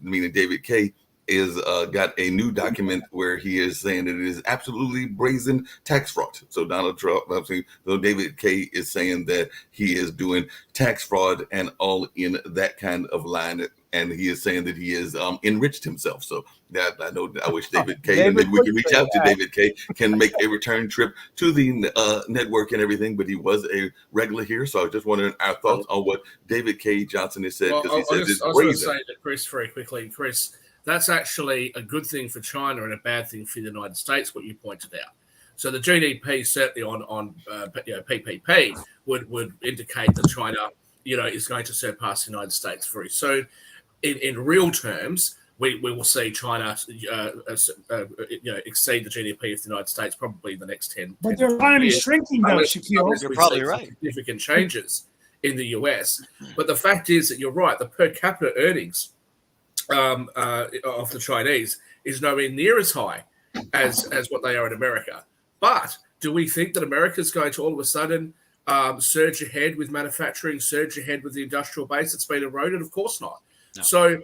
meaning David K., is got a new document where he is saying that it is absolutely brazen tax fraud. So Donald Trump, so David K. is saying that he is doing tax fraud and all in that kind of line. And he is saying that he has enriched himself. So that I wish David K. and maybe we can reach out to David K. can make a return trip to the network and everything. But he was a regular here, so I was just wondering our thoughts on what David K. Johnson has said, because
Well,
he says it's
I was going to
brazen.
say to Chris very quickly, Chris, that's actually a good thing for China and a bad thing for the United States, what you pointed out. So the GDP certainly on PPP would indicate that China, is going to surpass the United States very soon. In real terms, we will see China, exceed the GDP of the United States probably in the next 10.
But their economy is shrinking, though, Shaquille.
Unless
You're
we
probably
see
right.
significant changes in the US. But the fact is that you're right. The per capita earnings of the Chinese is nowhere near as high as what they are in America. But do we think that America is going to all of a sudden surge ahead with manufacturing, surge ahead with the industrial base that's been eroded? Of course not.
No.
So,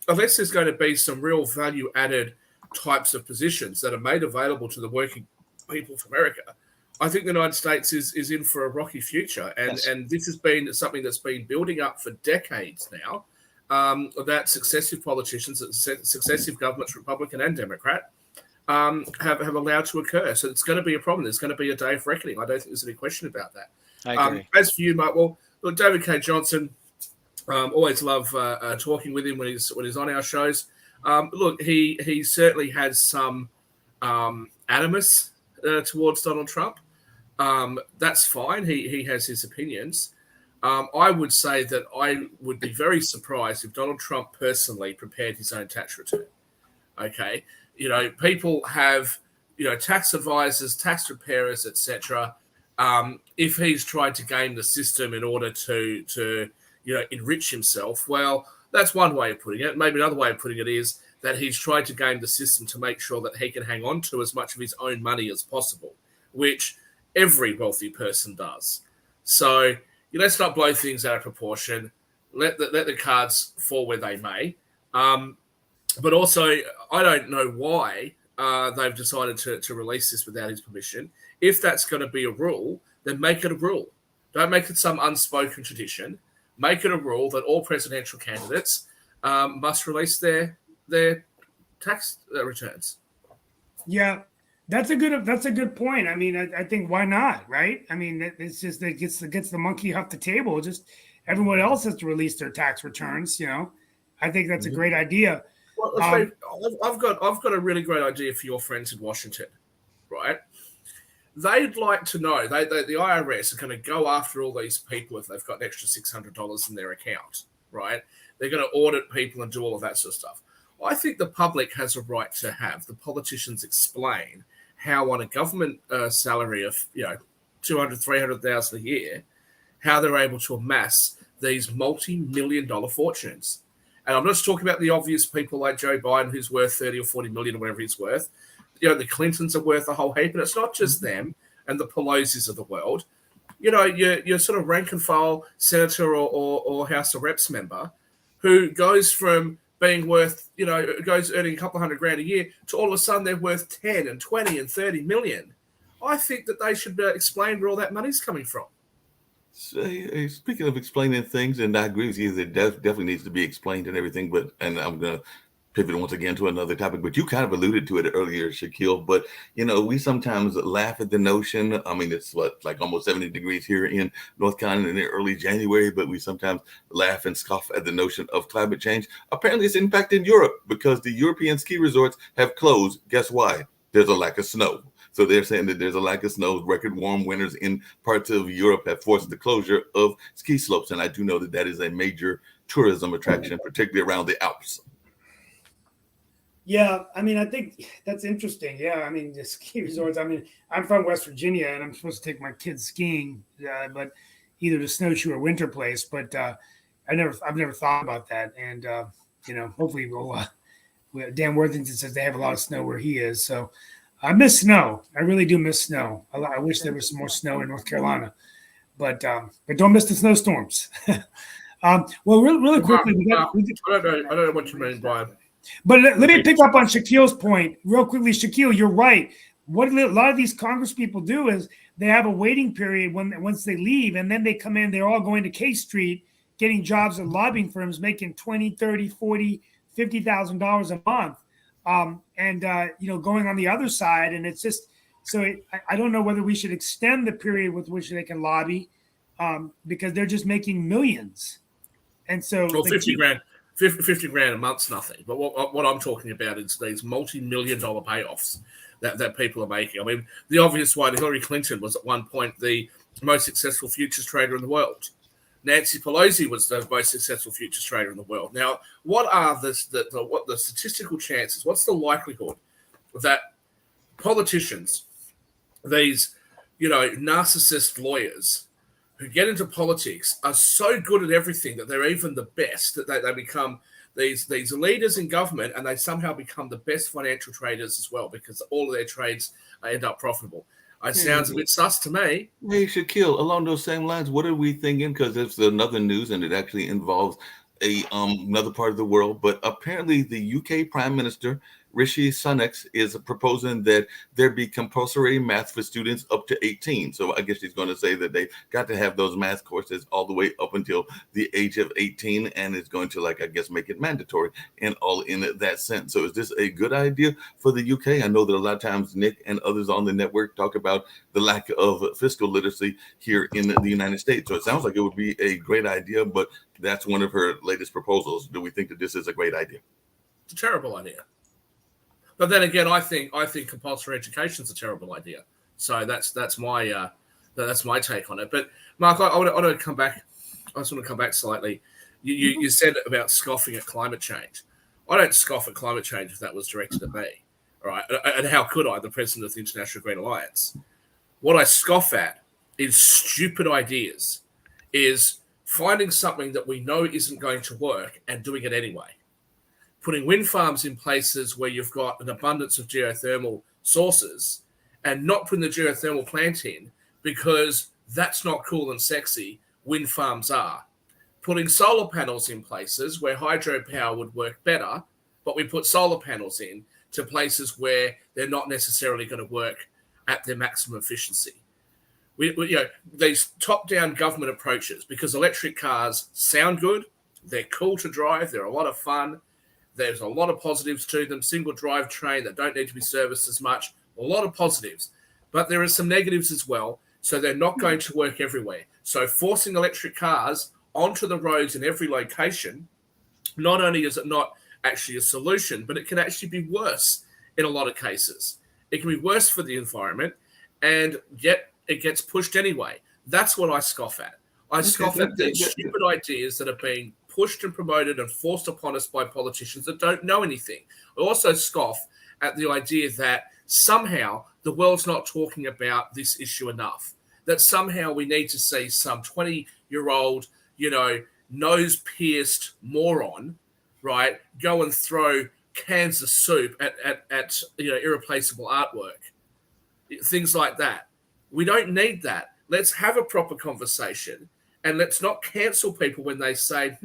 unless there's going to be some real value added types of positions that are made available to the working people of America, I think the United States is in for a rocky future. And this has been something that's been building up for decades now. That successive politicians, successive governments, Republican and Democrat, have allowed to occur. So it's going to be a problem. There's going to be a day of reckoning. I don't think there's any question about that.
I agree.
As for you, Mark, well, look, David K. Johnson, always love talking with him when he's on our shows. Look, he certainly has some animus towards Donald Trump. That's fine. He has his opinions. I would say that I would be very surprised if Donald Trump personally prepared his own tax return. Okay. People have, tax advisors, tax preparers, etc. If he's tried to game the system in order to enrich himself, well, that's one way of putting it. Maybe another way of putting it is that he's tried to game the system to make sure that he can hang on to as much of his own money as possible, which every wealthy person does. So, let's not blow things out of proportion. Let the cards fall where they may. But also, I don't know why they've decided to release this without his permission. If that's going to be a rule, then make it a rule. Don't make it some unspoken tradition. make it a rule that all presidential candidates must release their tax returns.
Yeah, that's a good point. I mean, I think why not, right? I mean, it's just that gets the monkey off the table. Just everyone else has to release their tax returns. I think that's a great idea.
Well, Steve, I've got a really great idea for your friends in Washington, right? They'd like to know the IRS are going to go after all these people if they've got an extra $600 in their account, right? They're going to audit people and do all of that sort of stuff. I think the public has a right to have the politicians explain how on a government salary of $200,000, $300,000 a year, how they're able to amass these multi-million-dollar fortunes. And I'm not just talking about the obvious people like Joe Biden, who's worth 30 or 40 million or whatever he's worth. The Clintons are worth a whole heap, and it's not just them and the Pelosi's of the world. Your sort of rank and file senator or House of Reps member who goes from being worth, goes earning a couple $100,000 a year to all of a sudden they're worth 10 and 20 and 30 million. I think that they should explain where all that money's coming from.
Speaking of explaining things, and I agree with you, that definitely needs to be explained and everything, and I'm going to pivot once again to another topic, but you kind of alluded to it earlier, Shaquille, but we sometimes laugh at the notion. I mean, it's like almost 70 degrees here in North Carolina in early January, but we sometimes laugh and scoff at the notion of climate change. Apparently it's impacting Europe because the European ski resorts have closed. Guess why? There's a lack of snow. So they're saying that there's a lack of snow. Record warm winters in parts of Europe have forced the closure of ski slopes. And I do know that is a major tourism attraction, particularly around the Alps.
Yeah, I mean, I think that's interesting. Yeah, I mean, the ski resorts. I mean, I'm from West Virginia, and I'm supposed to take my kids skiing, but either to snowshoe or winter place. But I've never thought about that. And hopefully Dan Worthington says they have a lot of snow where he is. So I miss snow. I really do miss snow. I wish there was some more snow in North Carolina, but don't miss the snowstorms. Well, really quickly,
I don't know what you mean, Brian.
But let me pick up on Shaquille's point real quickly. Shaquille, you're right. What a lot of these Congress people do is they have a waiting period once they leave, and then they come in. They're all going to K Street, getting jobs at lobbying firms, making $20,000, $30,000, $40,000, $50,000 a month, going on the other side. And it's just I don't know whether we should extend the period with which they can lobby because they're just making millions. And so,
well, $50,000 a month's nothing. But what I'm talking about is these multi-million-dollar payoffs that people are making. I mean, the obvious one, Hillary Clinton was at one point the most successful futures trader in the world. Nancy Pelosi was the most successful futures trader in the world. Now, what are the statistical chances? What's the likelihood that politicians, these narcissist lawyers who get into politics are so good at everything that they're even the best, that they become these leaders in government, and they somehow become the best financial traders as well because all of their trades end up profitable? It sounds a bit sus to me.
Hey, Shaquille, along those same lines, what are we thinking? Because it's another news, and it actually involves another part of the world. But apparently the UK Prime Minister, Rishi Sunak, is proposing that there be compulsory math for students up to 18. So I guess she's going to say that they got to have those math courses all the way up until the age of 18, and it's going to, make it mandatory and all in that sense. So is this a good idea for the UK? I know that a lot of times Nick and others on the network talk about the lack of fiscal literacy here in the United States. So it sounds like it would be a great idea, but that's one of her latest proposals. Do we think that this is a great idea?
It's a terrible idea. But then again, I think compulsory education is a terrible idea. So that's my take on it. But Mark, I want to come back. I just want to come back slightly. You said about scoffing at climate change. I don't scoff at climate change if that was directed at me. All right, and how could I, the president of the International Green Alliance? What I scoff at is stupid ideas. Is finding something that we know isn't going to work and doing it anyway. Putting wind farms in places where you've got an abundance of geothermal sources and not putting the geothermal plant in because that's not cool and sexy. Wind farms are. Putting solar panels in places where hydropower would work better, but we put solar panels in to places where they're not necessarily going to work at their maximum efficiency. these top-down government approaches, because electric cars sound good, they're cool to drive, they're a lot of fun, there's a lot of positives to them, single drivetrain that don't need to be serviced as much, a lot of positives, but there are some negatives as well, so they're not going to work everywhere. So forcing electric cars onto the roads in every location, not only is it not actually a solution, but it can actually be worse in a lot of cases. It can be worse for the environment, and yet it gets pushed anyway. That's what I scoff at. I scoff at these stupid ideas that are being pushed and promoted and forced upon us by politicians that don't know anything. I also scoff at the idea that somehow the world's not talking about this issue enough, that somehow we need to see some 20-year-old, nose-pierced moron, right, go and throw cans of soup at irreplaceable artwork, things like that. We don't need that. Let's have a proper conversation, and let's not cancel people when they say,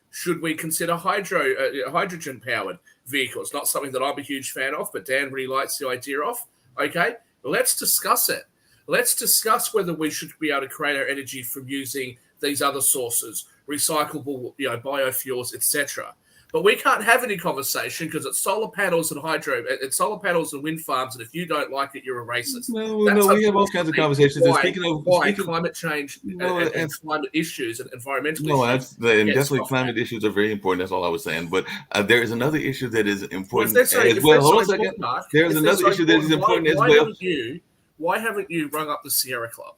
should we consider hydrogen-powered vehicles? Not something that I'm a huge fan of, but Dan really likes the idea of. Okay, let's discuss it. Let's discuss whether we should be able to create our energy from using these other sources, recyclable, biofuels, etc. But we can't have any conversation because it's solar panels and it's solar panels and wind farms, and if you don't like it, you're a racist.
No, we have all kinds of conversations.
Why climate change and climate issues and environmental issues?
Definitely climate issues are very important. That's all I was saying. But there is another issue that is important as
well.
Hold on a second. There's another issue that is important as well.
Why haven't you rung up the Sierra Club?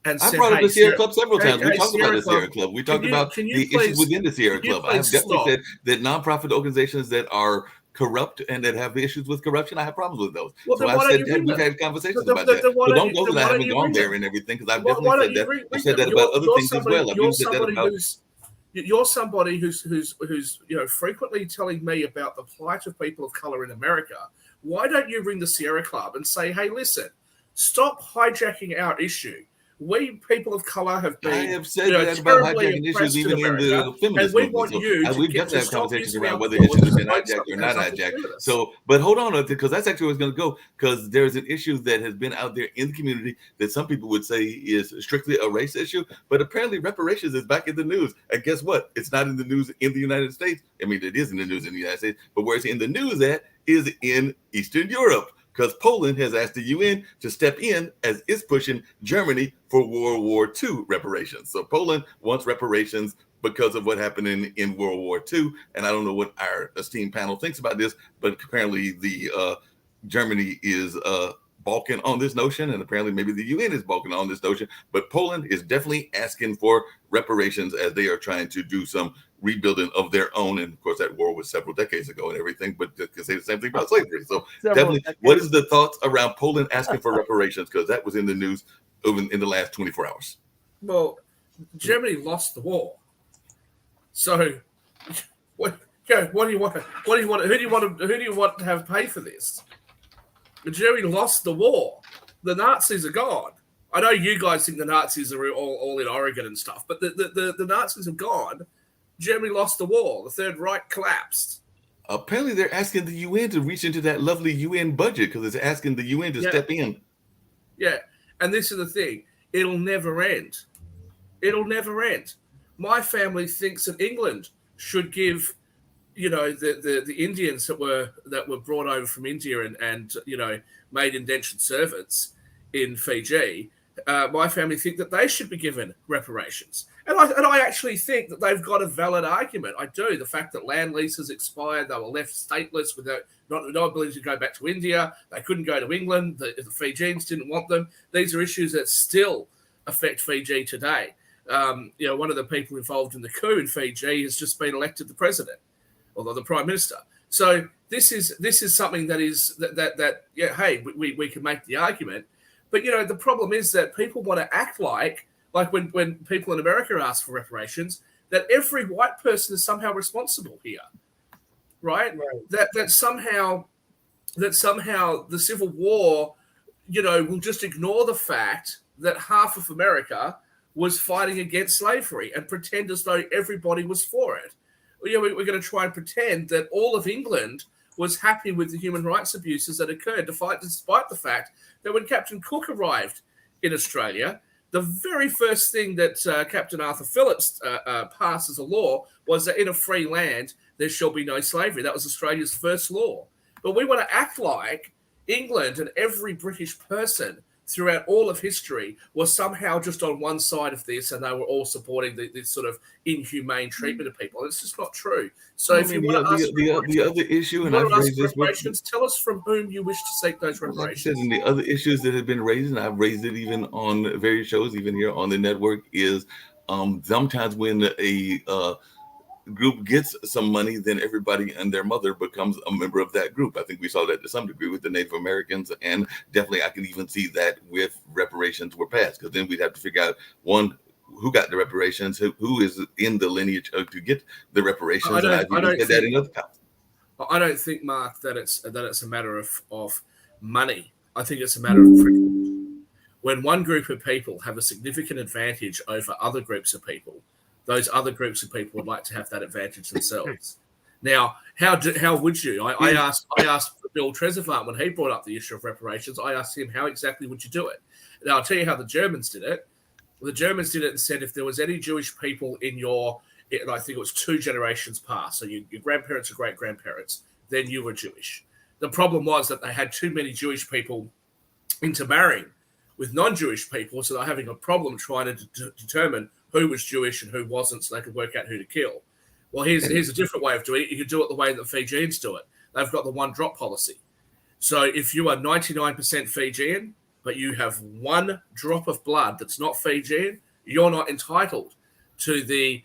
And
I brought up the Sierra Club several times. We talked about the Sierra Club. We talked about the issues within the Sierra Club. I have definitely said that nonprofit organizations that are corrupt and that have issues with corruption, I have problems with those. So I said that we've had conversations about that. So don't go that I haven't gone there and everything, because I've definitely said that. I said that about other things as well. I've used that about.
You're somebody who's frequently telling me about the plight of people of color in America. Why don't you ring the Sierra Club and say, hey, listen, stop hijacking our issue. We people of color have been.
I have said that about hijacking issues, even in the feminist movement. We've definitely had conversations around whether issues have been hijacked or not hijacked. So, but hold on, because that's actually where it's going to go. Because there's an issue that has been out there in the community that some people would say is strictly a race issue, but apparently reparations is back in the news. And guess what? It's not in the news in the United States. I mean, it is in the news in the United States, but where it's in the news at is in Eastern Europe. Because Poland has asked the UN to step in as it's pushing Germany for World War II reparations. So Poland wants reparations because of what happened in World War II. And I don't know what our esteemed panel thinks about this, but apparently the Germany is balking on this notion, and apparently maybe the UN is balking on this notion. But Poland is definitely asking for reparations as they are trying to do some rebuilding of their own. And of course, that war was several decades ago and everything, but they can say the same thing about slavery. So definitely, what is the thoughts around Poland asking for reparations? Because that was in the news in the last 24 hours.
Well, Germany lost the war. So what do you want? Who do you want to have pay for this? Germany lost the war. The Nazis are gone. I know you guys think the Nazis are all in Oregon and stuff, but the Nazis are gone. Germany lost the war. The Third Reich collapsed.
Apparently, they're asking the UN to reach into that lovely UN budget because it's asking the UN to step in.
Yeah, and this is the thing. It'll never end. It'll never end. My family thinks that England should give, the Indians that were brought over from India and made indentured servants in Fiji. My family think that they should be given reparations. And I actually think that they've got a valid argument. I do. The fact that land leases expired, they were left stateless without no ability to go back to India. They couldn't go to England. The Fijians didn't want them. These are issues that still affect Fiji today. One of the people involved in the coup in Fiji has just been elected the president, or the prime minister. So this is something that is hey, we can make the argument. But, the problem is that people want to act like when people in America ask for reparations, that every white person is somehow responsible here, right? That somehow the Civil War, will just ignore the fact that half of America was fighting against slavery and pretend as though everybody was for it. We're going to try and pretend that all of England was happy with the human rights abuses that occurred, despite the fact that when Captain Cook arrived in Australia, the very first thing that Captain Arthur Phillips passed as a law was that in a free land, there shall be no slavery. That was Australia's first law. But we want to act like England and every British person throughout all of history was somehow just on one side of this, and they were all supporting this sort of inhumane treatment of people. It's just not true. So if you want to ask
the other issue, and I've raised this
reparations, tell us from whom you wish to seek those reparations.
Like I said, and the other issues that have been raised, and I've raised it even on various shows, even here on the network, is sometimes when a group gets some money, then everybody and their mother becomes a member of that group. I think we saw that to some degree with the Native Americans, and definitely I can even see that with reparations were passed, because then we'd have to figure out, one, who got the reparations, who is in the lineage to get the reparations. I
don't think, Mark, that it's a matter of money. I think it's a matter of privilege. When one group of people have a significant advantage over other groups of people, those other groups of people would like to have that advantage themselves. Now, how would you? I asked Bill Tresevant when he brought up the issue of reparations. I asked him, how exactly would you do it? Now, I'll tell you how the Germans did it. The Germans did it and said if there was any Jewish people in I think it was 2 generations past, so your grandparents or great-grandparents, then you were Jewish. The problem was that they had too many Jewish people intermarrying with non-Jewish people, so they're having a problem trying to determine who was Jewish and who wasn't, so they could work out who to kill. Well, here's a different way of doing it. You can do it the way that Fijians do it. They've got the one-drop policy. So if you are 99% Fijian, but you have 1 drop of blood that's not Fijian, you're not entitled to the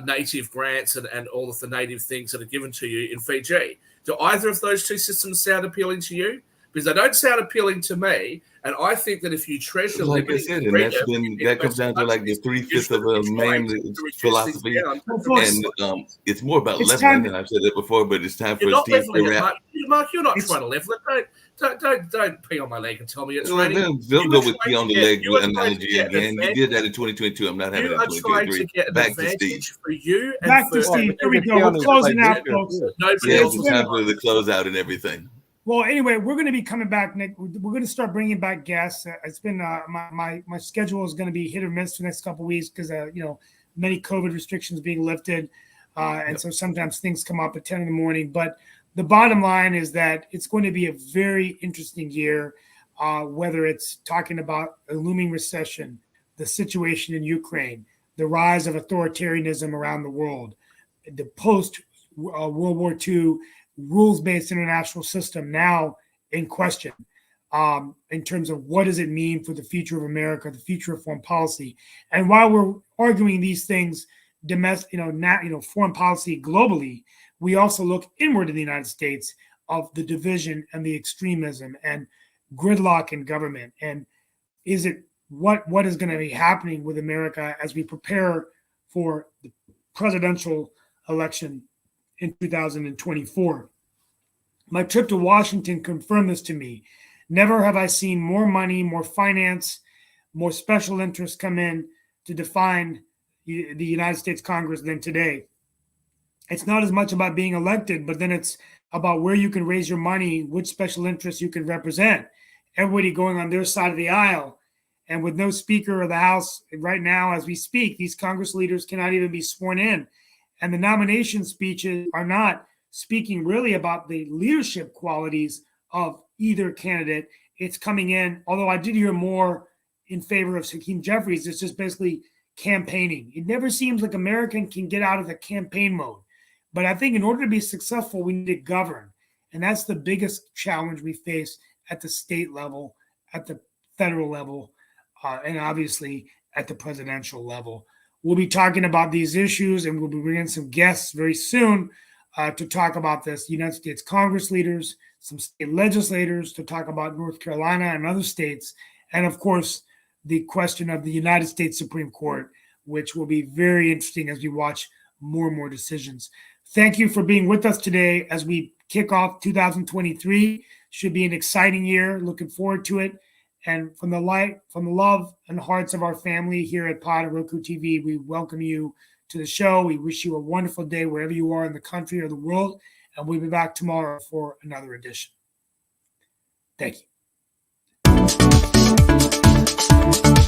native grants and all of the native things that are given to you in Fiji. Do either of those 2 systems sound appealing to you? Because they don't sound appealing to me, and I think that if you treasure
like I said, and that comes down to like the 3/5 of a man's philosophy, and it's more about leveling. And I've said it before, but it's time for Steve to wrap.
Mark, you're not trying to level it. Don't pee on my leg and tell me it's ready.
Don't go with pee on the leg analogy again. You did that in 2022. I'm not having it in 2023.
You are trying to get an advantage for you.
Back to Steve. Here we go. We're closing out, folks.
It's time for the closeout and everything.
Well, anyway, we're going to be coming back, Nick. We're going to start bringing back guests. It's been my schedule is going to be hit or miss for the next couple of weeks because many COVID restrictions being lifted, and so sometimes things come up at 10 in the morning. But the bottom line is that it's going to be a very interesting year, whether it's talking about a looming recession, the situation in Ukraine, the rise of authoritarianism around the world, the post-World War II rules-based international system now in question in terms of what does it mean for the future of America, the future of foreign policy. And while we're arguing these things, foreign policy globally, we also look inward in the United States of the division and the extremism and gridlock in government. And is it what is going to be happening with America as we prepare for the presidential election in 2024. My trip to Washington confirmed this to me. Never have I seen more money, more finance, more special interests come in to define the United States Congress than today. It's not as much about being elected, but then it's about where you can raise your money, which special interests you can represent. Everybody going on their side of the aisle. And with no Speaker of the House right now, as we speak, these Congress leaders cannot even be sworn in. And the nomination speeches are not speaking really about the leadership qualities of either candidate. It's coming in, although I did hear more in favor of Hakeem Jeffries, it's just basically campaigning. It never seems like American can get out of the campaign mode. But I think in order to be successful, we need to govern. And that's the biggest challenge we face at the state level, at the federal level, and obviously at the presidential level. We'll be talking about these issues, and we'll be bringing some guests very soon to talk about this. United States Congress leaders, some state legislators to talk about North Carolina and other states, and of course, the question of the United States Supreme Court, which will be very interesting as we watch more and more decisions. Thank you for being with us today as we kick off 2023. Should be an exciting year. Looking forward to it. And from the love and hearts of our family here at Pod and Roku TV, we welcome you to the show. We wish you a wonderful day wherever you are in the country or the world. And we'll be back tomorrow for another edition. Thank you.
Bye.